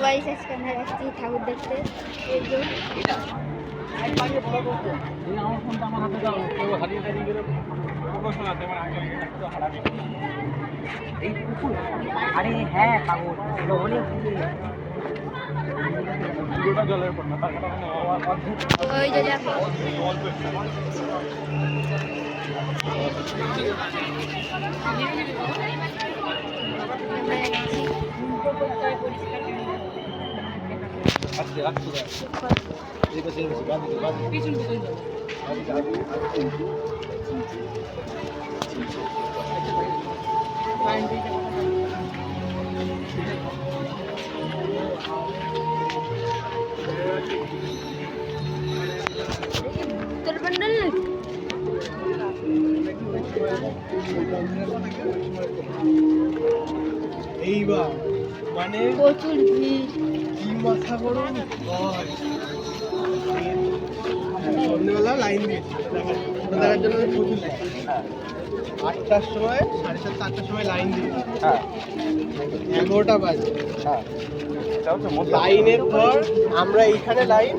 বাড়ি আজকে আমরা যাচ্ছি ঠাকুর দেখতে। এই যে আরে হ্যাঁ পাগল অনেক জলের পর না ওই যে দেখো এইবার মানে প্রচুর ভিড়। কি মাথা গরম সন্ধ্যেবেলা লাইন দিয়েছি ওটা দেখার জন্য প্রচুর লাইন। 8টার সময় 7:30 8টার সময় লাইন দিয়েছি। 11টা বাজে লাইনের পর আমরা এইখানে লাইন